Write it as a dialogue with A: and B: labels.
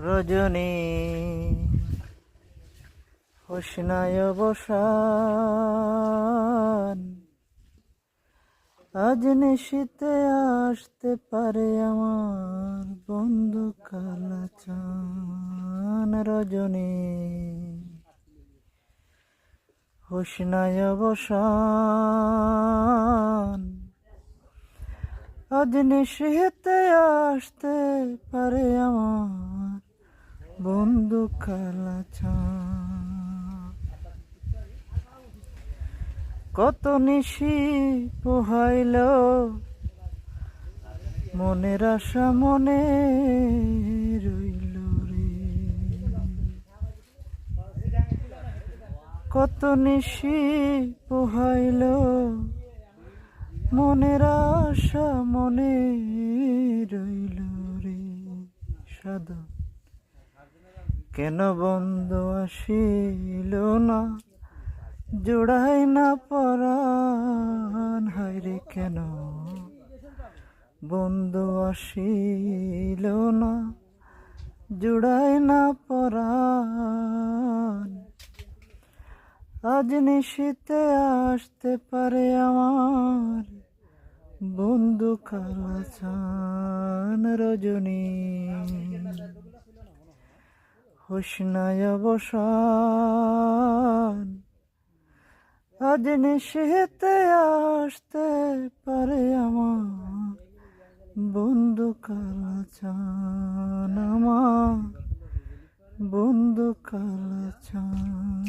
A: রজনী হোসনায় অবসান, আজ নিশীতে আসতে পারে আমার বন্ধু কালাচান। রজনী হোসনায় অবসান, আজ নিশীতে আসতে পারে আমার বন্ধু কালাচান। কত নিশি পোহাইল মনের আশা মনে রইল রে, কত নিশি পোহাইল মনের আশা মনে রইল রে। সাধু কেন বন্ধু আসিল না, জোড়াই না পরাণ, হায়রে কেন বন্ধু আসিল না, জোড়াই না পরাণ। আজ নিশীতে আসতে পারে আমার বন্ধু কালাচান। রজনী হোসনায় অবসান, আজ নিশীতে আসতে পারে আমার বন্ধু কালাচান, আমার বন্ধু কালাচান।